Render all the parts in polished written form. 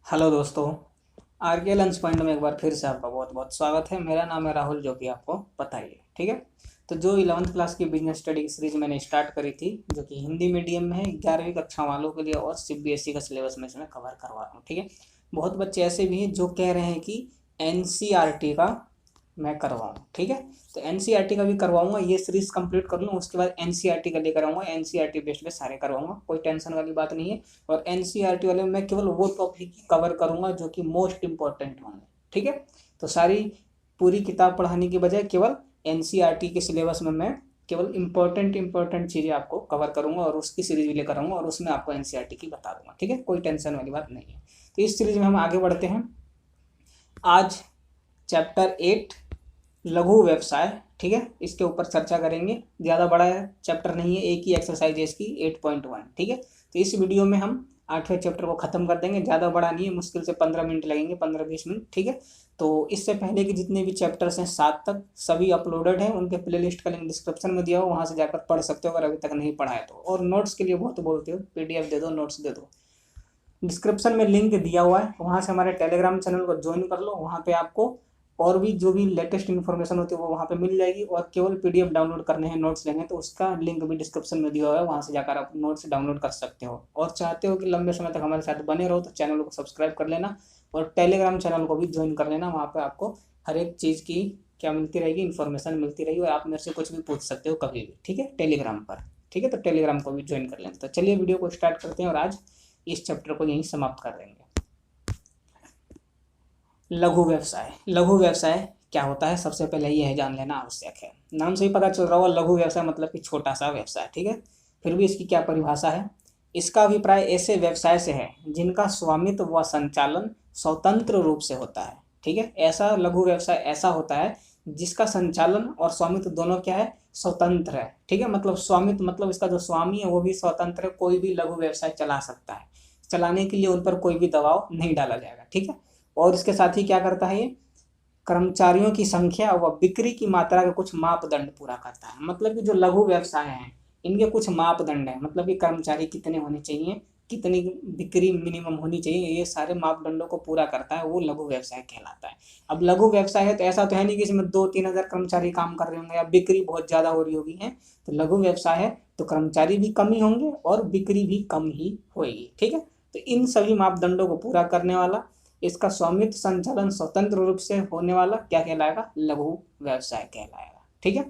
Hello दोस्तों। Are के lunch point में एक बार फिर से आपका बहुत बहुत स्वागत है। मेरा नाम है राहुल, जो कि आपको पता ही है, ठीक है। तो जो 11th क्लास की बिजनेस स्टडी की सीरीज मैंने स्टार्ट करी थी, जो कि हिंदी मीडियम में है, 11वीं कक्षा वालों के लिए और सीबीएसई का सिलेबस में इसमें कवर करवा रहा हूँ, ठीक है। बहुत बच्चे ऐसे भी हैं जो कह रहे हैं कि एनसीईआरटी का मैं करवाऊँ, ठीक है। तो एनसीईआरटी का भी करवाऊंगा, ये सीरीज कंप्लीट कर लूँ, उसके बाद एनसीईआरटी का लेकर आऊँगा। एनसीईआरटी बेस्ड पे सारे करवाऊंगा, कोई टेंशन वाली बात नहीं है। और एनसीईआरटी वाले में मैं केवल वो टॉपिक कवर करूंगा जो कि मोस्ट इंपॉर्टेंट होंगे, ठीक है। तो सारी पूरी किताब पढ़ाने की बजाय केवल एनसीईआरटी के सिलेबस में मैं केवल इंपॉर्टेंट इंपॉर्टेंट चीज़ें आपको कवर करूंगा और उसकी सीरीज भी लेकर आऊंगा और उसमें आपको एनसीईआरटी की बता दूंगा, ठीक है। कोई टेंशन वाली बात नहीं है। तो इस सीरीज में हम आगे बढ़ते हैं। आज चैप्टर 8 लघु व्यवसाय, ठीक है, इसके ऊपर चर्चा करेंगे। ज़्यादा बड़ा चैप्टर नहीं है, एक ही एक्सरसाइज है इसकी 8.1, ठीक है। तो इस वीडियो में हम 8वें चैप्टर को खत्म कर देंगे। ज़्यादा बड़ा नहीं है, मुश्किल से 15 मिनट लगेंगे, 15-20 मिनट, ठीक है। तो इससे पहले के जितने भी चैप्टर्स हैं 7 तक सभी अपलोडेड हैं, उनके प्लेलिस्ट का लिंक डिस्क्रिप्शन में दिया हो, वहाँ से जाकर पढ़ सकते हो अगर अभी तक नहीं पढ़ा है तो। और नोट्स के लिए बहुत बोलते हो, पीडीएफ दे दो, नोट्स दे दो। डिस्क्रिप्शन में लिंक दिया हुआ है, वहाँ से हमारे टेलीग्राम चैनल को ज्वाइन कर लो। वहाँ पे आपको और भी जो भी लेटेस्ट इन्फॉर्मेशन होती है वो वहाँ पे मिल जाएगी। और केवल पीडीएफ डाउनलोड करने हैं, नोट्स लेने हैं, तो उसका लिंक भी डिस्क्रिप्शन में दिया हुआ है, वहाँ से जाकर आप नोट्स डाउनलोड कर सकते हो। और चाहते हो कि लंबे समय तक हमारे साथ बने रहो तो चैनल को सब्सक्राइब कर लेना और टेलीग्राम चैनल को भी ज्वाइन कर लेना। वहाँ पर आपको हर एक चीज़ की क्या मिलती रहेगी, इन्फॉर्मेशन मिलती रहेगी, और आप मेरे से कुछ भी पूछ सकते हो कभी भी, ठीक है, टेलीग्राम पर, ठीक है। तो टेलीग्राम को भी ज्वाइन कर लेना। तो चलिए वीडियो को स्टार्ट करते हैं और आज इस चैप्टर को यहीं समाप्त कर देंगे। लघु व्यवसाय, लघु व्यवसाय क्या होता है, सबसे पहले यह जान लेना आवश्यक है। नाम से ही पता चल रहा होगा, लघु व्यवसाय मतलब कि छोटा सा व्यवसाय, ठीक है। फिर भी इसकी क्या परिभाषा है। इसका अभिप्राय ऐसे व्यवसाय से है जिनका स्वामित्व व संचालन स्वतंत्र रूप से होता है, ठीक है। ऐसा लघु व्यवसाय ऐसा होता है जिसका संचालन और स्वामित्व दोनों क्या है, स्वतंत्र है, ठीक है। मतलब स्वामित्व मतलब इसका जो स्वामी है वो भी स्वतंत्र है, कोई भी लघु व्यवसाय चला सकता है, चलाने के लिए उन पर कोई भी दबाव नहीं डाला जाएगा, ठीक है। और इसके साथ ही क्या करता है, ये कर्मचारियों की संख्या व बिक्री की मात्रा के कुछ मापदंड पूरा करता है। मतलब कि जो लघु व्यवसाय हैं इनके कुछ मापदंड हैं, मतलब कि कर्मचारी कितने होने चाहिए, कितनी बिक्री मिनिमम होनी चाहिए, ये सारे मापदंडों को पूरा करता है, वो लघु व्यवसाय कहलाता है। अब लघु व्यवसाय है तो ऐसा तो है नहीं कि इसमें 2-3 हजार कर्मचारी काम कर रहे होंगे या बिक्री बहुत ज्यादा हो रही होगी है। तो लघु व्यवसाय है तो कर्मचारी भी कम ही होंगे और बिक्री भी कम ही होगी, ठीक है। तो इन सभी मापदंडों को पूरा करने वाला, इसका स्वामित्व संचालन स्वतंत्र रूप से होने वाला क्या कहलाएगा, लघु व्यवसाय कहलाएगा, ठीक है।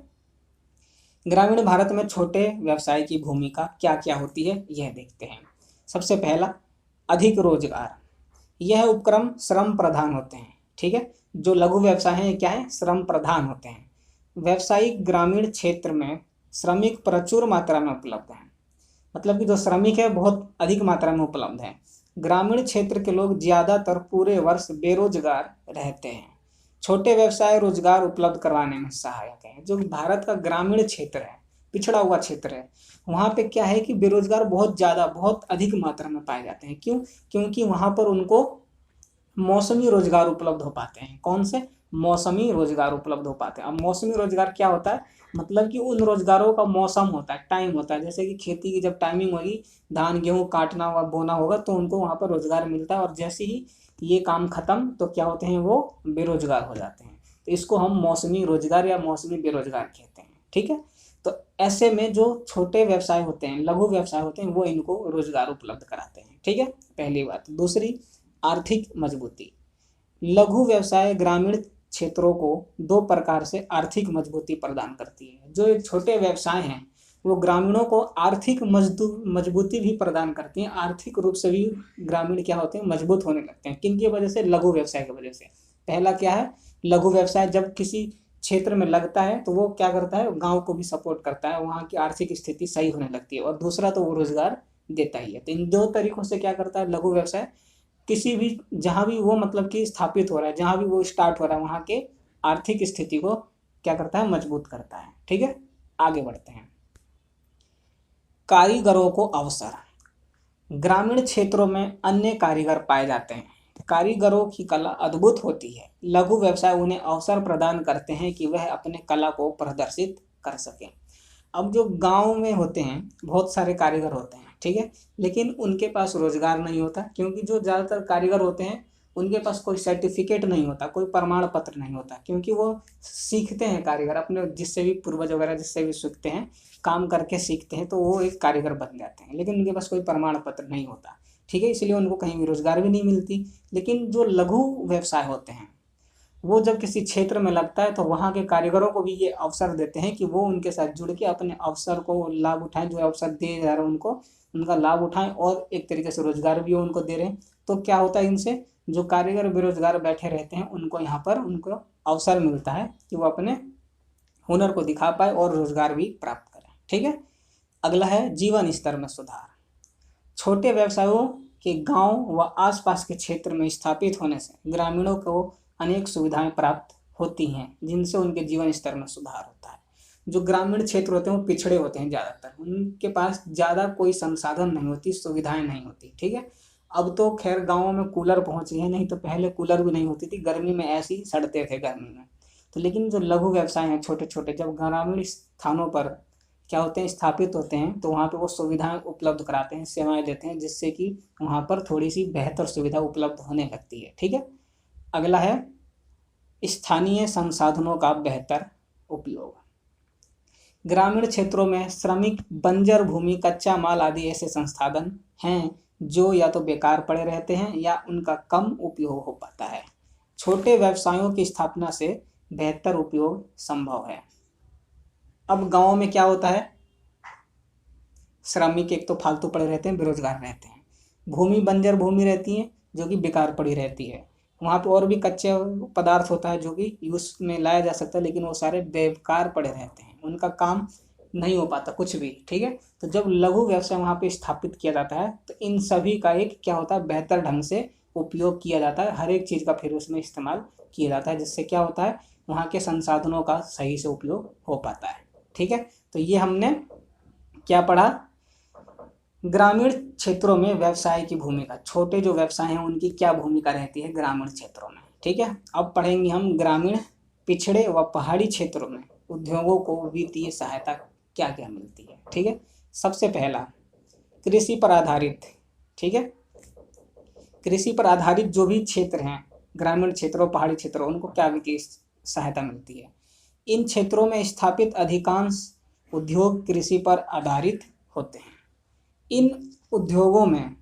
ग्रामीण भारत में छोटे व्यवसाय की भूमिका क्या क्या होती है यह देखते हैं। सबसे पहला, अधिक रोजगार। यह उपक्रम श्रम प्रधान होते हैं, ठीक है। जो लघु व्यवसाय है क्या है, श्रम प्रधान होते हैं। व्यावसायिक ग्रामीण क्षेत्र में श्रमिक प्रचुर मात्रा में उपलब्ध हैं, मतलब कि जो श्रमिक है बहुत अधिक मात्रा में उपलब्ध है। ग्रामीण क्षेत्र के लोग ज्यादातर पूरे वर्ष बेरोजगार रहते हैं। छोटे व्यवसाय रोजगार उपलब्ध करवाने में सहायक है। जो भारत का ग्रामीण क्षेत्र है, पिछड़ा हुआ क्षेत्र है, वहाँ पे क्या है कि बेरोजगार बहुत ज्यादा बहुत अधिक मात्रा में पाए जाते हैं। क्यों, क्योंकि वहाँ पर उनको मौसमी रोजगार उपलब्ध हो पाते हैं। कौन से, मौसमी रोजगार उपलब्ध हो पाते हैं। अब मौसमी रोजगार क्या होता है, मतलब कि उन रोजगारों का मौसम होता है, टाइम होता है। जैसे कि खेती की जब टाइमिंग होगी, धान गेहूँ काटना व बोना होगा तो उनको वहाँ पर रोजगार मिलता है, और जैसे ही ये काम खत्म तो क्या होते हैं, वो बेरोजगार हो जाते हैं। तो इसको हम मौसमी रोजगार या मौसमी बेरोजगार कहते हैं, ठीक है। तो ऐसे में जो छोटे व्यवसाय होते हैं, लघु व्यवसाय होते हैं, वो इनको रोजगार उपलब्ध कराते हैं, ठीक है, पहली बात। दूसरी, आर्थिक मजबूती। लघु व्यवसाय ग्रामीण क्षेत्रों को 2 प्रकार से आर्थिक मजबूती प्रदान करती है। जो एक छोटे व्यवसाय हैं वो ग्रामीणों को आर्थिक मजबूती भी प्रदान करती हैं, आर्थिक रूप से भी ग्रामीण क्या होते हैं, मजबूत होने लगते हैं। किन की वजह से, लघु व्यवसाय की वजह से। पहला क्या है, लघु व्यवसाय जब किसी क्षेत्र में लगता है तो वो क्या करता है, गांव को भी सपोर्ट करता है, वहाँ की आर्थिक स्थिति सही होने लगती है। और दूसरा तो वो रोजगार देता ही है। तो इन 2 तरीकों से क्या करता है लघु व्यवसाय, किसी भी जहां भी वो मतलब कि स्थापित हो रहा है, जहां भी वो स्टार्ट हो रहा है, वहां के आर्थिक स्थिति को क्या करता है, मजबूत करता है, ठीक है। आगे बढ़ते हैं। कारीगरों को अवसर। ग्रामीण क्षेत्रों में अन्य कारीगर पाए जाते हैं। कारीगरों की कला अद्भुत होती है। लघु व्यवसाय उन्हें अवसर प्रदान करते हैं कि वह अपने कला को प्रदर्शित कर सकें। अब जो गांव में होते हैं बहुत सारे कारीगर होते हैं, ठीक है। लेकिन उनके पास रोजगार नहीं होता, क्योंकि जो ज़्यादातर कारीगर होते हैं उनके पास कोई सर्टिफिकेट नहीं होता, कोई प्रमाण पत्र नहीं होता, क्योंकि वो सीखते हैं कारीगर अपने जिससे भी पूर्वज वगैरह जिससे भी सीखते हैं, काम करके सीखते हैं, तो वो एक कारीगर बन जाते हैं, लेकिन उनके पास कोई प्रमाण पत्र नहीं होता, ठीक है। इसलिए उनको कहीं भी रोजगार भी नहीं मिलती। लेकिन जो लघु व्यवसाय होते हैं वो जब किसी क्षेत्र में लगता है तो वहाँ के कारीगरों को भी ये अवसर देते हैं कि वो उनके साथ जुड़ के अपने अवसर को लाभ उठाएं, जो अवसर दे जा रहे हैं उनको उनका लाभ उठाएं, और एक तरीके से रोजगार भी वो उनको दे रहे हैं। तो क्या होता है, इनसे जो कारीगर बेरोजगार बैठे रहते हैं उनको यहाँ पर उनको अवसर मिलता है कि वो अपने हुनर को दिखा पाए और रोजगार भी प्राप्त करें, ठीक है। अगला है जीवन स्तर में सुधार। छोटे व्यवसायों के गांव व आसपास के क्षेत्र में स्थापित होने से ग्रामीणों को अनेक सुविधाएं प्राप्त होती हैं, जिनसे उनके जीवन स्तर में सुधार होता है। जो ग्रामीण क्षेत्र होते हैं वो पिछड़े होते हैं ज़्यादातर, उनके पास ज़्यादा कोई संसाधन नहीं होती, सुविधाएं नहीं होती, ठीक है। अब तो खैर गाँवों में कूलर पहुँच गए हैं, नहीं तो पहले कूलर भी नहीं होती थी, गर्मी में ऐसे ही सड़ते थे गर्मी में। तो लेकिन जो लघु व्यवसाय हैं छोटे छोटे, जब ग्रामीण स्थानों पर क्या होते हैं स्थापित होते हैं, तो वहाँ पे वो सुविधाएं उपलब्ध कराते हैं, सेवाएं देते हैं, जिससे कि वहाँ पर थोड़ी सी बेहतर सुविधा उपलब्ध होने लगती है, ठीक है। अगला है स्थानीय संसाधनों का बेहतर उपयोग। ग्रामीण क्षेत्रों में श्रमिक, बंजर भूमि, कच्चा माल आदि ऐसे संसाधन हैं जो या तो बेकार पड़े रहते हैं या उनका कम उपयोग हो पाता है। छोटे व्यवसायों की स्थापना से बेहतर उपयोग संभव है। अब गाँव में क्या होता है, श्रमिक एक तो फालतू पड़े रहते हैं, बेरोजगार रहते हैं, भूमि बंजर भूमि रहती है जो कि बेकार पड़ी रहती है, वहाँ पे और भी कच्चे पदार्थ होता है जो कि यूज में लाया जा सकता है, लेकिन वो सारे बेकार पड़े रहते हैं, उनका काम नहीं हो पाता कुछ भी, ठीक है। तो जब लघु व्यवसाय वहाँ पे स्थापित किया जाता है तो इन सभी का एक क्या होता है, बेहतर ढंग से उपयोग किया जाता है, हर एक चीज़ का फिर उसमें इस्तेमाल किया जाता है, जिससे क्या होता है, वहाँ के संसाधनों का सही से उपयोग हो पाता है, ठीक है। तो ये हमने क्या पढ़ा, ग्रामीण क्षेत्रों में व्यवसाय की भूमिका, छोटे जो व्यवसाय हैं उनकी क्या भूमिका रहती है ग्रामीण क्षेत्रों में, ठीक है। अब पढ़ेंगे हम ग्रामीण, पिछड़े व पहाड़ी क्षेत्रों में उद्योगों को वित्तीय सहायता क्या क्या मिलती है, ठीक है। सबसे पहला कृषि पर आधारित, ठीक है, कृषि पर आधारित जो भी क्षेत्र हैं ग्रामीण क्षेत्रों पहाड़ी क्षेत्रों, उनको क्या वित्तीय सहायता मिलती है। इन क्षेत्रों में स्थापित अधिकांश उद्योग कृषि पर आधारित होते हैं। इन उद्योगों में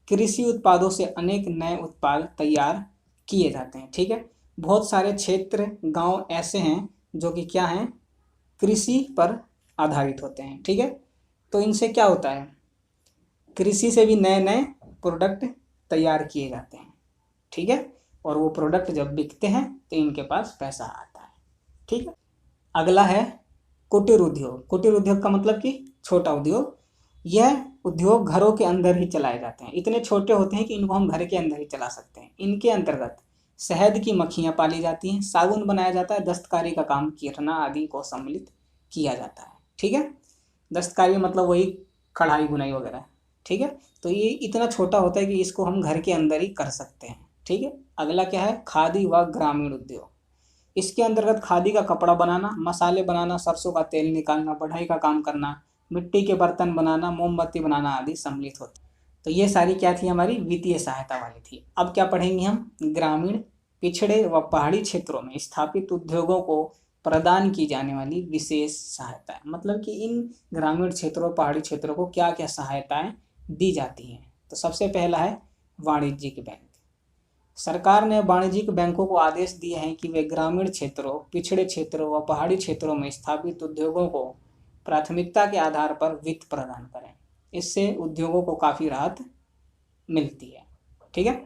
कृषि उत्पादों से अनेक नए उत्पाद तैयार किए जाते हैं, ठीक है। बहुत सारे क्षेत्र गांव ऐसे हैं जो कि क्या हैं, कृषि पर आधारित होते हैं, ठीक है। तो इनसे क्या होता है, कृषि से भी नए नए प्रोडक्ट तैयार किए जाते हैं, ठीक है, और वो प्रोडक्ट जब बिकते हैं तो इनके पास पैसा आता है, ठीक है। अगला है कुटीर उद्योग। कुटीर उद्योग का मतलब कि छोटा उद्योग। यह उद्योग घरों के अंदर ही चलाए जाते हैं, इतने छोटे होते हैं कि इनको हम घर के अंदर ही चला सकते हैं। इनके अंतर्गत शहद की मक्खियाँ पाली जाती हैं, साबुन बनाया जाता है, दस्तकारी का काम, किराना आदि को सम्मिलित किया जाता है, ठीक है। दस्तकारी मतलब वही कढ़ाई बुनाई वगैरह, ठीक है। तो ये इतना छोटा होता है कि इसको हम घर के अंदर ही कर सकते हैं, ठीक है। अगला क्या है, खादी व ग्रामीण उद्योग। इसके अंतर्गत खादी का कपड़ा बनाना, मसाले बनाना, सरसों का तेल निकालना, बढ़ई का काम करना, मिट्टी के बर्तन बनाना, मोमबत्ती बनाना आदि सम्मिलित होते। तो ये सारी क्या थी, हमारी वित्तीय सहायता वाली थी। अब क्या पढ़ेंगे हम, ग्रामीण, पिछड़े व पहाड़ी क्षेत्रों में स्थापित उद्योगों को प्रदान की जाने वाली विशेष सहायता, मतलब कि इन ग्रामीण क्षेत्रों पहाड़ी क्षेत्रों को क्या क्या सहायताएं दी जाती हैं। तो सबसे पहला है वाणिज्यिक बैंक। सरकार ने वाणिज्यिक बैंकों को आदेश दिए हैं कि वे ग्रामीण क्षेत्रों, पिछड़े क्षेत्रों व पहाड़ी क्षेत्रों में स्थापित उद्योगों को प्राथमिकता के आधार पर वित्त प्रदान करें। इससे उद्योगों को काफ़ी राहत मिलती है, ठीक है।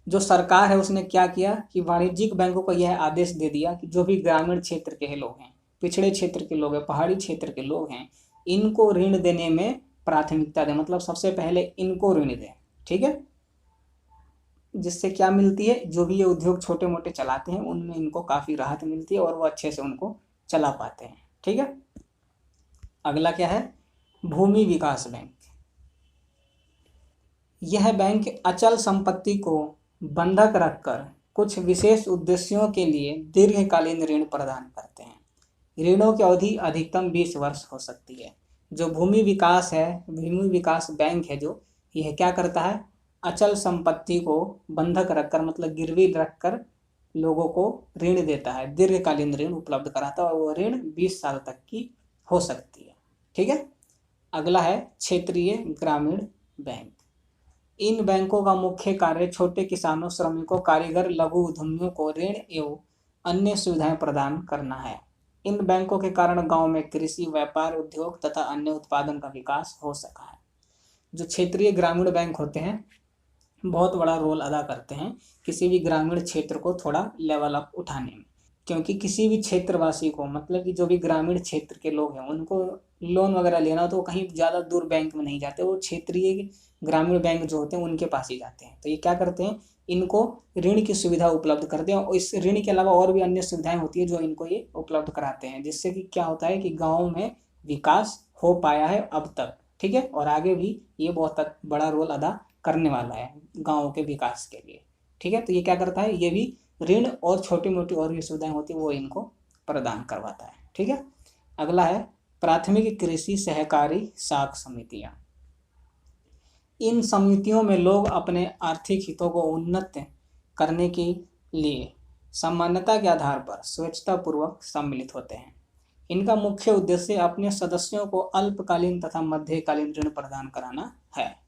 जो सरकार है उसने क्या किया कि वाणिज्यिक बैंकों को यह आदेश दे दिया कि जो भी ग्रामीण क्षेत्र के लोग हैं, पिछड़े क्षेत्र के लोग हैं, पहाड़ी क्षेत्र के लोग हैं, इनको ऋण देने में प्राथमिकता दें, मतलब सबसे पहले इनको ऋण दें, ठीक है। जिससे क्या मिलती है, जो भी ये उद्योग छोटे मोटे चलाते हैं उनमें इनको काफ़ी राहत मिलती है और वो अच्छे से उनको चला पाते हैं, ठीक है। अगला क्या है, भूमि विकास बैंक। यह बैंक अचल संपत्ति को बंधक रखकर कुछ विशेष उद्देश्यों के लिए दीर्घकालीन ऋण प्रदान करते हैं। ऋणों की अवधि अधिकतम 20 वर्ष हो सकती है। जो भूमि विकास है, भूमि विकास बैंक है जो, यह क्या करता है, अचल संपत्ति को बंधक रखकर मतलब गिरवी रखकर लोगों को ऋण देता है, दीर्घकालीन ऋण उपलब्ध कराता है और वो ऋण 20 साल तक की हो सकती है। ठीक है। अगला है क्षेत्रीय ग्रामीण बैंक। इन बैंकों का मुख्य कार्य छोटे किसानों, श्रमिकों, कारीगर, लघु उद्यमियों को ऋण एवं अन्य सुविधाएं प्रदान करना है। इन बैंकों के कारण गांव में कृषि, व्यापार, उद्योग तथा अन्य उत्पादन का विकास हो सका है। जो क्षेत्रीय ग्रामीण बैंक होते हैं बहुत बड़ा रोल अदा करते हैं किसी भी ग्रामीण क्षेत्र को थोड़ा लेवल अप उठाने में, क्योंकि किसी भी क्षेत्रवासी को मतलब कि जो भी ग्रामीण क्षेत्र के लोग हैं उनको लोन वगैरह लेना हो तो कहीं ज़्यादा दूर बैंक में नहीं जाते, वो क्षेत्रीय ग्रामीण बैंक जो होते हैं उनके पास ही जाते हैं। तो ये क्या करते हैं, इनको ऋण की सुविधा उपलब्ध करते हैं और इस ऋण के अलावा और भी अन्य सुविधाएं होती है जो इनको ये उपलब्ध कराते हैं, जिससे कि क्या होता है कि गाँव में विकास हो पाया है अब तक। ठीक है। और आगे भी ये बहुत बड़ा रोल अदा करने वाला है गाँव के विकास के लिए। ठीक है। तो ये क्या करता है, ये भी ऋण और छोटी मोटी और भी सुविधाएं होती है वो इनको प्रदान करवाता है। ठीक है। अगला है प्राथमिक कृषि सहकारी साख समितियां। इन समितियों में लोग अपने आर्थिक हितों को उन्नत करने के लिए समानता के आधार पर स्वेच्छापूर्वक सम्मिलित होते हैं। इनका मुख्य उद्देश्य अपने सदस्यों को अल्पकालीन तथा मध्यकालीन ऋण प्रदान कराना है।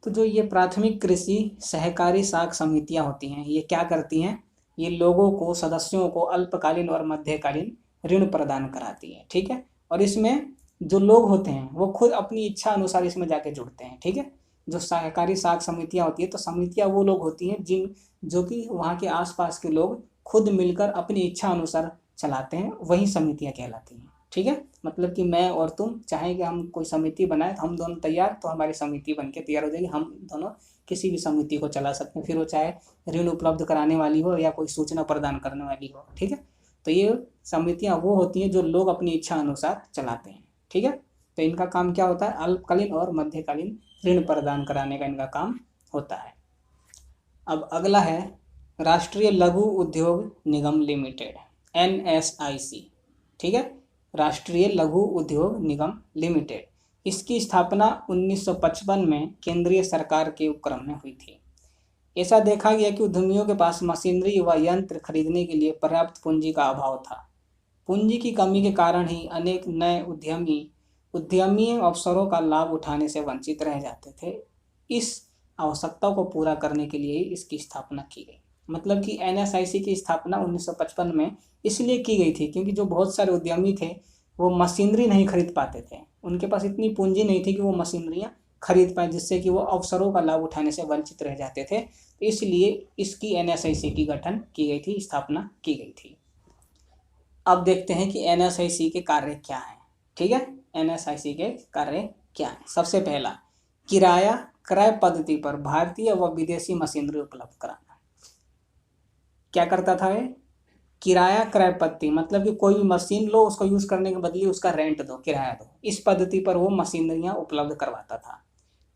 तो जो ये प्राथमिक कृषि सहकारी साख समितियां होती हैं ये क्या करती हैं, ये लोगों को, सदस्यों को अल्पकालीन और मध्यकालीन ऋण प्रदान कराती हैं। ठीक है। और इसमें जो लोग होते हैं वो खुद अपनी इच्छा अनुसार इसमें जाके जुड़ते हैं। ठीक है। जो सहकारी साख समितियां होती है तो समितियां वो लोग होती हैं जो कि वहाँ के आसपास के लोग खुद मिलकर अपनी इच्छा अनुसार चलाते हैं, वही समितियां कहलाती हैं। ठीक है। मतलब कि मैं और तुम चाहें कि हम कोई समिति बनाए तो हम दोनों तैयार, तो हमारी समिति बनके तैयार हो जाएगी, हम दोनों किसी भी समिति को चला सकते हैं, फिर वो चाहे ऋण उपलब्ध कराने वाली हो या कोई सूचना प्रदान करने वाली हो। ठीक है। तो ये समितियां वो होती हैं जो लोग अपनी इच्छा अनुसार चलाते हैं। ठीक है। तो इनका काम क्या होता है, अल्पकालीन और मध्यकालीन ऋण प्रदान कराने का इनका काम होता है। अब अगला है राष्ट्रीय लघु उद्योग निगम लिमिटेड, NSIC। ठीक है। राष्ट्रीय लघु उद्योग निगम लिमिटेड, इसकी स्थापना 1955 में केंद्रीय सरकार के उपक्रम में हुई थी। ऐसा देखा गया कि उद्यमियों के पास मशीनरी व यंत्र खरीदने के लिए पर्याप्त पूंजी का अभाव था। पूंजी की कमी के कारण ही अनेक नए उद्यमी अवसरों का लाभ उठाने से वंचित रह जाते थे। इस आवश्यकता को पूरा करने के लिए इसकी स्थापना की गई। मतलब कि NSIC की स्थापना 1955 में इसलिए की गई थी क्योंकि जो बहुत सारे उद्यमी थे वो मशीनरी नहीं खरीद पाते थे, उनके पास इतनी पूंजी नहीं थी कि वो मशीनरियाँ खरीद पाए, जिससे कि वो अवसरों का लाभ उठाने से वंचित रह जाते थे। तो इसलिए इसकी NSIC की गठन की गई थी, स्थापना की गई थी। अब देखते हैं कि NSIC के कार्य क्या हैं। ठीक है। NSIC के कार्य क्या हैं। सबसे पहला, किराया क्रय पद्धति पर भारतीय व विदेशी मशीनरी उपलब्ध कराना। क्या करता था ये, किराया क्रय पद्धति मतलब कि कोई भी मशीन लो, उसको यूज करने के बदले उसका रेंट दो, किराया दो, इस पद्धति पर वो मशीनरियां उपलब्ध करवाता था।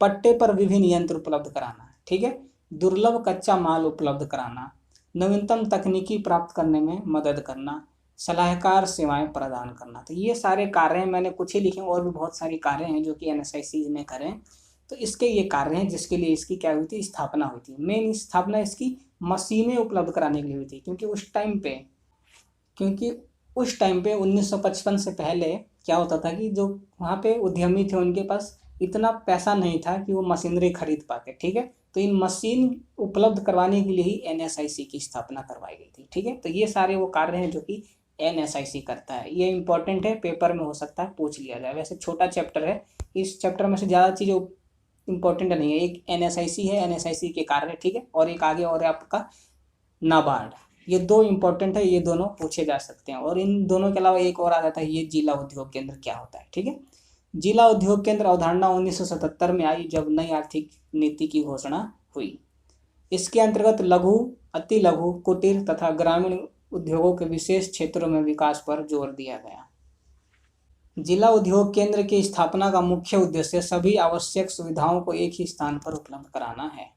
पट्टे पर विभिन्न यंत्र उपलब्ध कराना। ठीक है। दुर्लभ कच्चा माल उपलब्ध कराना, नवीनतम तकनीकी प्राप्त करने में मदद करना, सलाहकार सेवाएं प्रदान करना। तो ये सारे कार्य हैं, मैंने कुछ ही लिखे, और भी बहुत सारे कार्य हैं जो कि NSIC ने करें। तो इसके ये कार्य हैं जिसके लिए इसकी क्या हुई थी, स्थापना हुई थी। मेन स्थापना इसकी मशीनें उपलब्ध कराने के लिए हुई थी, क्योंकि उस टाइम पे 1955 से पहले क्या होता था कि जो वहाँ पे उद्यमी थे उनके पास इतना पैसा नहीं था कि वो मशीनरी खरीद पाते। ठीक है। तो इन मशीन उपलब्ध करवाने के लिए ही NSIC की स्थापना करवाई गई थी। ठीक है। तो ये सारे वो कार्य हैं जो कि NSIC करता है। ये इंपॉर्टेंट है, पेपर में हो सकता है पूछ लिया जाए। वैसे छोटा चैप्टर है, इस चैप्टर में से ज़्यादा चीज़ें इंपॉर्टेंट नहीं है। एक NSIC है, NSIC के कार्य। ठीक है। और एक आगे और है आपका नाबार्ड। ये दो इंपॉर्टेंट है, ये दोनों पूछे जा सकते हैं। और इन दोनों के अलावा एक और आ जाता है, ये जिला उद्योग केंद्र क्या होता है। ठीक है। जिला उद्योग केंद्र अवधारणा 1977 में आई जब नई आर्थिक नीति की घोषणा हुई। इसके अंतर्गत लघु, अति लघु, कुटीर तथा ग्रामीण उद्योगों के विशेष क्षेत्रों में विकास पर जोर दिया गया। जिला उद्योग केंद्र की स्थापना का मुख्य उद्देश्य सभी आवश्यक सुविधाओं को एक ही स्थान पर उपलब्ध कराना है।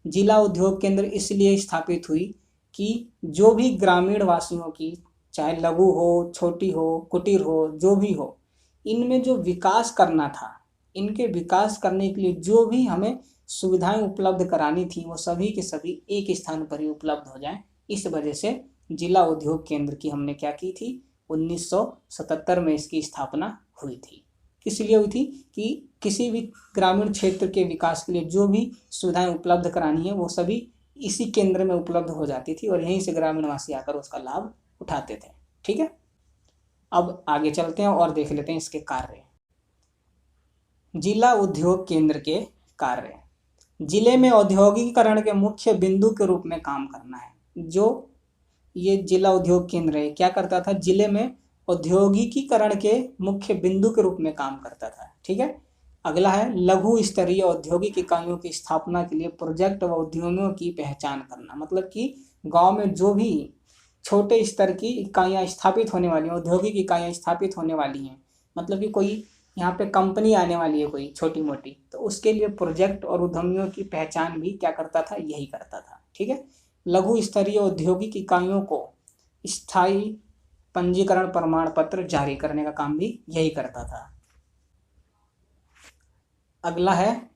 जिला उद्योग केंद्र इसलिए स्थापित हुई कि जो भी ग्रामीण वासियों की, चाहे लघु हो, छोटी हो, कुटीर हो, जो भी हो, इनमें जो विकास करना था, इनके विकास करने के लिए जो भी हमें सुविधाएं उपलब्ध करानी थी वो सभी के सभी एक स्थान पर ही उपलब्ध हो जाएं। इस वजह से जिला उद्योग केंद्र की हमने क्या की थी, 1977 में इसकी स्थापना हुई थी। किस लिए हुई थी कि किसी भी ग्रामीण क्षेत्र के विकास के लिए जो भी सुविधाएं उपलब्ध करानी है वो सभी इसी केंद्र में उपलब्ध हो जाती थी और यहीं से ग्रामीणवासी आकर उसका लाभ उठाते थे। ठीक है, अब आगे चलते हैं और देख लेते हैं इसके कार्य। जिला उद्योग केंद्र के कार्य। जिले में औद्योगिकीकरण के मुख्य बिंदु के रूप में काम करना है। जो ये जिला उद्योग केंद्र है क्या करता था, जिले में औद्योगिकीकरण के मुख्य बिंदु के रूप में काम करता था। ठीक है, अगला है लघु स्तरीय औद्योगिक इकाइयों की स्थापना के लिए प्रोजेक्ट व उद्यमियों की पहचान करना। मतलब कि गांव में जो भी छोटे स्तर की इकाइयां स्थापित होने वाली हैं, औद्योगिक इकाइयां स्थापित होने वाली हैं, मतलब कि कोई यहाँ पे कंपनी आने वाली है कोई छोटी मोटी, तो उसके लिए प्रोजेक्ट और उद्यमियों की पहचान भी क्या करता था, यही करता था। ठीक है, लघु स्तरीय औद्योगिक इकाइयों को स्थायी पंजीकरण प्रमाण पत्र जारी करने का काम भी यही करता था। अगला है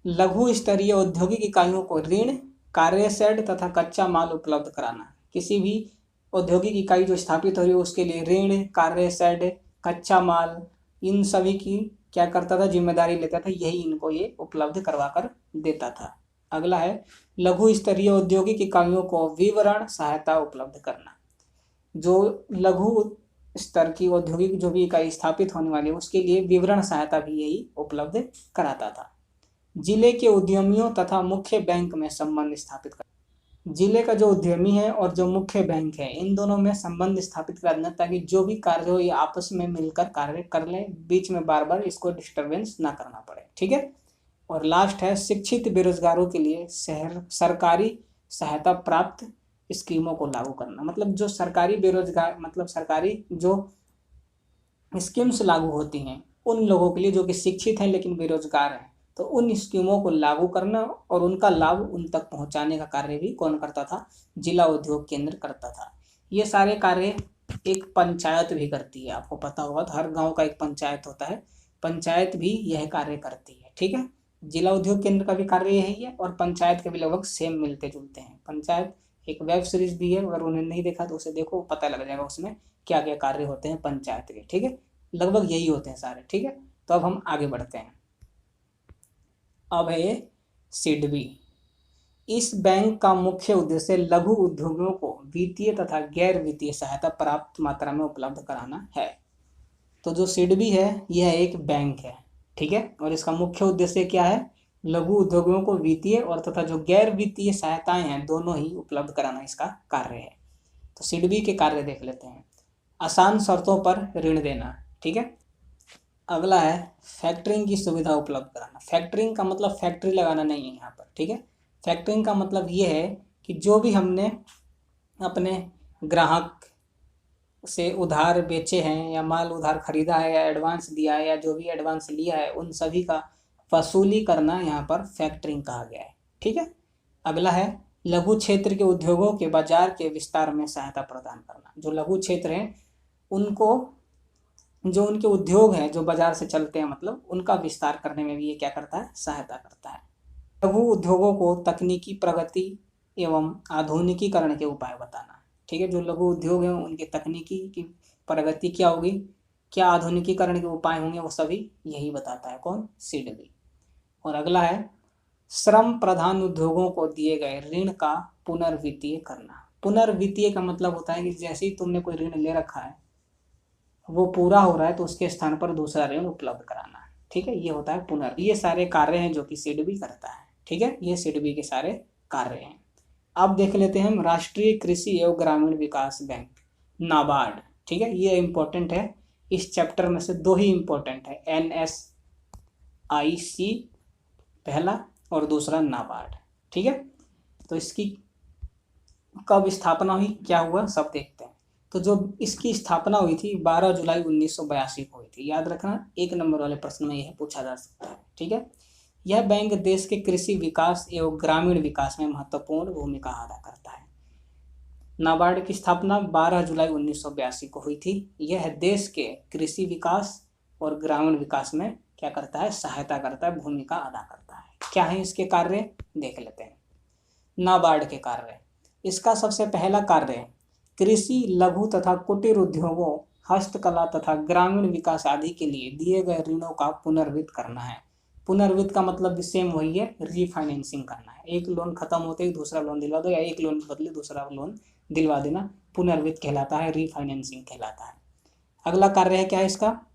लघु स्तरीय औद्योगिक इकाइयों को ऋण, कार्यशेड तथा कच्चा माल उपलब्ध कराना। किसी भी औद्योगिक इकाई जो स्थापित हो रही है उसके लिए ऋण, कार्यशेड, कच्चा माल, इन सभी की क्या करता था, जिम्मेदारी लेता था, यही इनको ये उपलब्ध करवा कर देता था। अगला है लघु स्तरीय औद्योगिक इकाइयों को विवरण सहायता उपलब्ध करना। जो लघु स्तर की औद्योगिक जो भी इकाई स्थापित होने वाली है उसके लिए विवरण सहायता भी यही उपलब्ध कराता था। जिले के उद्यमियों तथा मुख्य बैंक में संबंध स्थापित कर, जिले का जो उद्यमी है और जो मुख्य बैंक है इन दोनों में संबंध स्थापित कर देना, ताकि जो भी कार्य हो ये आपस में मिलकर कार्य कर लें, बीच में बार बार इसको डिस्टरबेंस ना करना पड़े। ठीक है, और लास्ट है शिक्षित बेरोजगारों के लिए सरकारी सहायता प्राप्त स्कीमों को लागू करना। मतलब जो सरकारी बेरोजगार, मतलब सरकारी जो स्कीम्स लागू होती हैं उन लोगों के लिए जो कि शिक्षित हैं लेकिन बेरोजगार हैं, तो उन स्कीमों को लागू करना और उनका लाभ उन तक पहुंचाने का कार्य भी कौन करता था, जिला उद्योग केंद्र करता था। ये सारे कार्य एक पंचायत भी करती है, आपको पता होगा, तो हर गांव का एक पंचायत होता है, पंचायत भी यह कार्य करती है। ठीक है, जिला उद्योग केंद्र का भी कार्य यही है और पंचायत के भी लगभग सेम मिलते जुलते हैं। पंचायत एक वेब सीरीज भी है, अगर उन्हें नहीं देखा तो उसे देखो, पता लग जाएगा उसमें क्या क्या कार्य होते हैं पंचायत के। ठीक है, लगभग यही होते हैं सारे। ठीक है, तो अब हम आगे बढ़ते हैं। अब है ये सिडबी। इस बैंक का मुख्य उद्देश्य लघु उद्योगों को वित्तीय तथा गैर वित्तीय सहायता प्राप्त मात्रा में उपलब्ध कराना है। तो जो सिडबी है यह एक बैंक है। ठीक है, और इसका मुख्य उद्देश्य क्या है, लघु उद्योगों को वित्तीय और तथा जो गैर वित्तीय सहायताएं हैं दोनों ही उपलब्ध कराना इसका कार्य है। तो सिडबी के कार्य देख लेते हैं। आसान शर्तों पर ऋण देना। ठीक है, अगला है फैक्टरिंग की सुविधा उपलब्ध कराना। फैक्टरिंग का मतलब फैक्ट्री लगाना नहीं है यहाँ पर। ठीक है, फैक्टरिंग का मतलब ये है कि जो भी हमने अपने ग्राहक से उधार बेचे हैं या माल उधार खरीदा है या एडवांस दिया है या जो भी एडवांस लिया है उन सभी का वसूली करना यहाँ पर फैक्टरिंग कहा गया है। ठीक है, अगला है लघु क्षेत्र के उद्योगों के बाजार के विस्तार में सहायता प्रदान करना। जो लघु क्षेत्र हैं उनको, जो उनके उद्योग हैं जो बाजार से चलते हैं, मतलब उनका विस्तार करने में भी ये क्या करता है, सहायता करता है। लघु उद्योगों को तकनीकी प्रगति एवं आधुनिकीकरण के उपाय बताना। ठीक है, जो लघु उद्योग हैं उनके तकनीकी की प्रगति क्या होगी, क्या आधुनिकीकरण के उपाय होंगे, वो सभी यही बताता है कौन, सिडबी। और अगला है श्रम प्रधान उद्योगों को दिए गए ऋण का पुनर्वित्तीय करना। पुनर्वित्तीय का मतलब होता है कि जैसे ही तुमने कोई ऋण ले रखा है वो पूरा हो रहा है तो उसके स्थान पर दूसरा ऋण उपलब्ध कराना। ठीक है, ये होता है पुनर्। ये सारे कार्य हैं जो कि सिडबी करता है। ठीक है, ये सिडबी के सारे कार्य हैं। अब देख लेते हैं हम राष्ट्रीय कृषि एवं ग्रामीण विकास बैंक, नाबार्ड। ठीक है, ये इंपॉर्टेंट है, इस चैप्टर में से दो ही इंपॉर्टेंट है, NSIC पहला और दूसरा नाबार्ड। ठीक है, तो इसकी कब स्थापना हुई, क्या हुआ, सब देखते हैं। तो जो इसकी स्थापना हुई थी 12 जुलाई 1982 को हुई थी। याद रखना, 1 नंबर वाले प्रश्न में यह पूछा जा सकता है। ठीक है, यह बैंक देश के कृषि विकास एवं ग्रामीण विकास में महत्वपूर्ण भूमिका अदा करता है। नाबार्ड की स्थापना 12 जुलाई 1982 को हुई थी। यह देश के कृषि विकास और ग्रामीण विकास में क्या करता है, सहायता करता है, भूमिका अदा करता है। क्या है इसके कार्य, देख लेते हैं। नाबार्ड के कार्य, इसका सबसे पहला कार्य कृषि, लघु तथा कुटीर उद्योगों, हस्तकला तथा ग्रामीण विकास आदि के लिए दिए गए ऋणों का पुनर्वित्त करना है। पुनर्वित्त का मतलब भी सेम वही है, रीफाइनेंसिंग करना है। एक लोन खत्म होते ही दूसरा लोन दिलवा दो, या एक लोन के बदले दूसरा लोन दिलवा देना पुनर्वित्त कहलाता है, रीफाइनेंसिंग कहलाता है। अगला कार्य है क्या है इसका,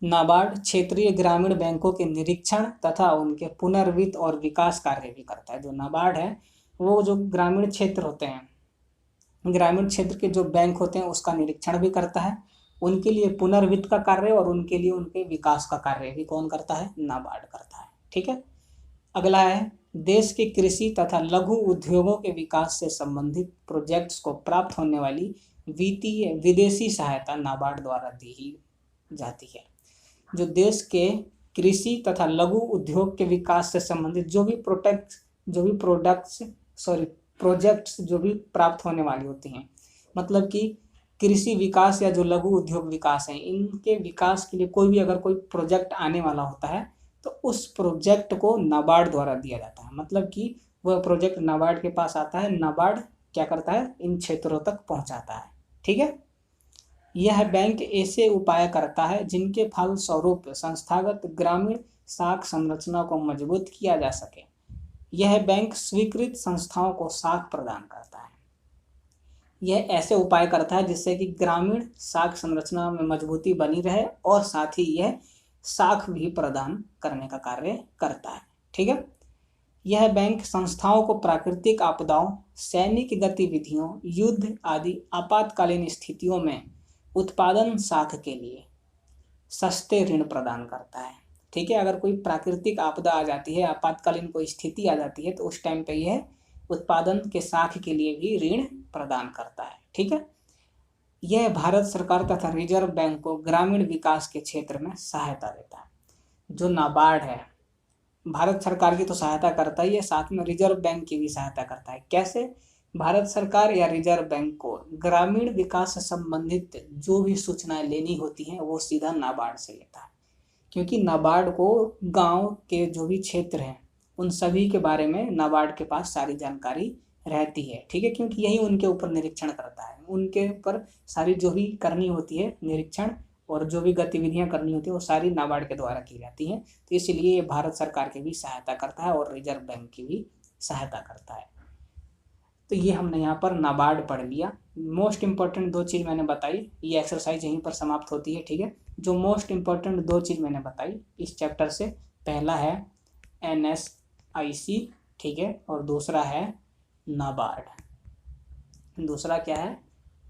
नाबार्ड क्षेत्रीय ग्रामीण बैंकों के निरीक्षण तथा उनके पुनर्वित्त और विकास कार्य भी करता है। जो नाबार्ड है वो जो ग्रामीण क्षेत्र होते हैं, ग्रामीण क्षेत्र के जो बैंक होते हैं उसका निरीक्षण भी करता है, उनके लिए पुनर्वित्त का कार्य और उनके लिए उनके विकास का कार्य भी कौन करता है, नाबार्ड करता है। ठीक है। अगला है देश के कृषि तथा लघु उद्योगों के विकास से संबंधित प्रोजेक्ट्स को प्राप्त होने वाली वित्तीय विदेशी सहायता नाबार्ड द्वारा दी ही जाती है। जो देश के कृषि तथा लघु उद्योग के विकास से संबंधित जो भी प्रोजेक्ट्स जो भी प्राप्त होने वाली होती हैं, मतलब कि कृषि विकास या जो लघु उद्योग विकास है, इनके विकास के लिए कोई भी अगर कोई प्रोजेक्ट आने वाला होता है तो उस प्रोजेक्ट को नाबार्ड द्वारा दिया जाता है। मतलब कि वह प्रोजेक्ट नाबार्ड के पास आता है, नाबार्ड क्या करता है, इन क्षेत्रों तक पहुंचाता है। ठीक है। यह बैंक ऐसे उपाय करता है जिनके फलस्वरूप संस्थागत ग्रामीण साख संरचना को मजबूत किया जा सके। यह बैंक स्वीकृत संस्थाओं को साख प्रदान करता है। यह ऐसे उपाय करता है जिससे कि ग्रामीण साख संरचना में मजबूती बनी रहे और साथ ही यह साख भी प्रदान करने का कार्य करता है। ठीक है। यह बैंक संस्थाओं को प्राकृतिक आपदाओं, सैनिक गतिविधियों, युद्ध आदि आपातकालीन स्थितियों में उत्पादन साख के लिए सस्ते ऋण प्रदान करता है। ठीक है। अगर कोई प्राकृतिक आपदा आ जाती है, आपातकालीन कोई स्थिति आ जाती है, तो उस टाइम पे यह उत्पादन के साख के लिए भी ऋण प्रदान करता है। ठीक है। यह भारत सरकार तथा रिजर्व बैंक को ग्रामीण विकास के क्षेत्र में सहायता देता है। जो नाबार्ड है भारत सरकार की तो सहायता करता ही है, साथ में रिजर्व बैंक की भी सहायता करता है। कैसे, भारत सरकार या रिजर्व बैंक को ग्रामीण विकास से संबंधित जो भी सूचनाएं लेनी होती हैं वो सीधा नाबार्ड से लेता है, क्योंकि नाबार्ड को गांव के जो भी क्षेत्र हैं उन सभी के बारे में नाबार्ड के पास सारी जानकारी रहती है। ठीक है। क्योंकि यही उनके ऊपर निरीक्षण करता है, उनके ऊपर सारी जो भी करनी होती है निरीक्षण और जो भी गतिविधियां करनी होती है वो सारी नाबार्ड के द्वारा की जाती हैं। तो इसलिए ये भारत सरकार की भी सहायता करता है और रिजर्व बैंक की भी सहायता करता है। तो ये हमने यहाँ पर नाबार्ड पढ़ लिया। मोस्ट इम्पॉर्टेंट दो चीज़ मैंने बताई, ये एक्सरसाइज यहीं पर समाप्त होती है। ठीक है। जो मोस्ट इम्पॉर्टेंट दो चीज़ मैंने बताई इस चैप्टर से, पहला है NSIC, ठीक है, और दूसरा है नाबार्ड। दूसरा क्या है,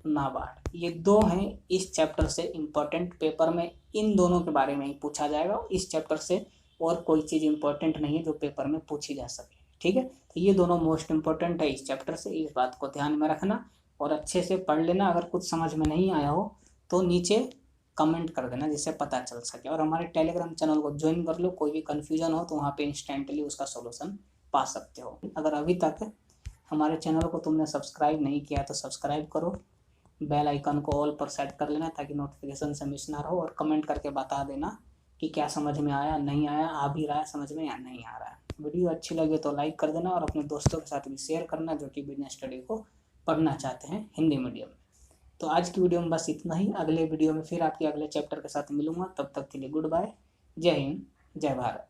नाबार्ड। ये दो हैं इस चैप्टर से इम्पोर्टेंट, पेपर में इन दोनों के बारे में ही पूछा जाएगा। इस चैप्टर से और कोई चीज़ इम्पोर्टेंट नहीं है जो पेपर में पूछी जा सके। ठीक है। तो ये दोनों मोस्ट इम्पोर्टेंट है इस चैप्टर से, इस बात को ध्यान में रखना और अच्छे से पढ़ लेना। अगर कुछ समझ में नहीं आया हो तो नीचे कमेंट कर देना जिससे पता चल सके, और हमारे टेलीग्राम चैनल को ज्वाइन कर लो। कोई भी कन्फ्यूजन हो तो वहाँ पे इंस्टेंटली उसका सोल्यूशन पा सकते हो। अगर अभी तक हमारे चैनल को तुमने सब्सक्राइब नहीं किया तो सब्सक्राइब करो, बेल आइकन को ऑल पर सेट कर लेना ताकि नोटिफिकेशन से मिस ना रहो, और कमेंट करके बता देना कि क्या समझ में आया, नहीं आया, आ भी रहा है समझ में या नहीं आ रहा है। वीडियो अच्छी लगे तो लाइक कर देना और अपने दोस्तों के साथ भी शेयर करना जो कि बिजनेस स्टडी को पढ़ना चाहते हैं हिंदी मीडियम में। तो आज की वीडियो में बस इतना ही। अगले वीडियो में फिर आपके अगले चैप्टर के साथ मिलूंगा। तब तक के लिए गुड बाय। जय हिंद, जय भारत।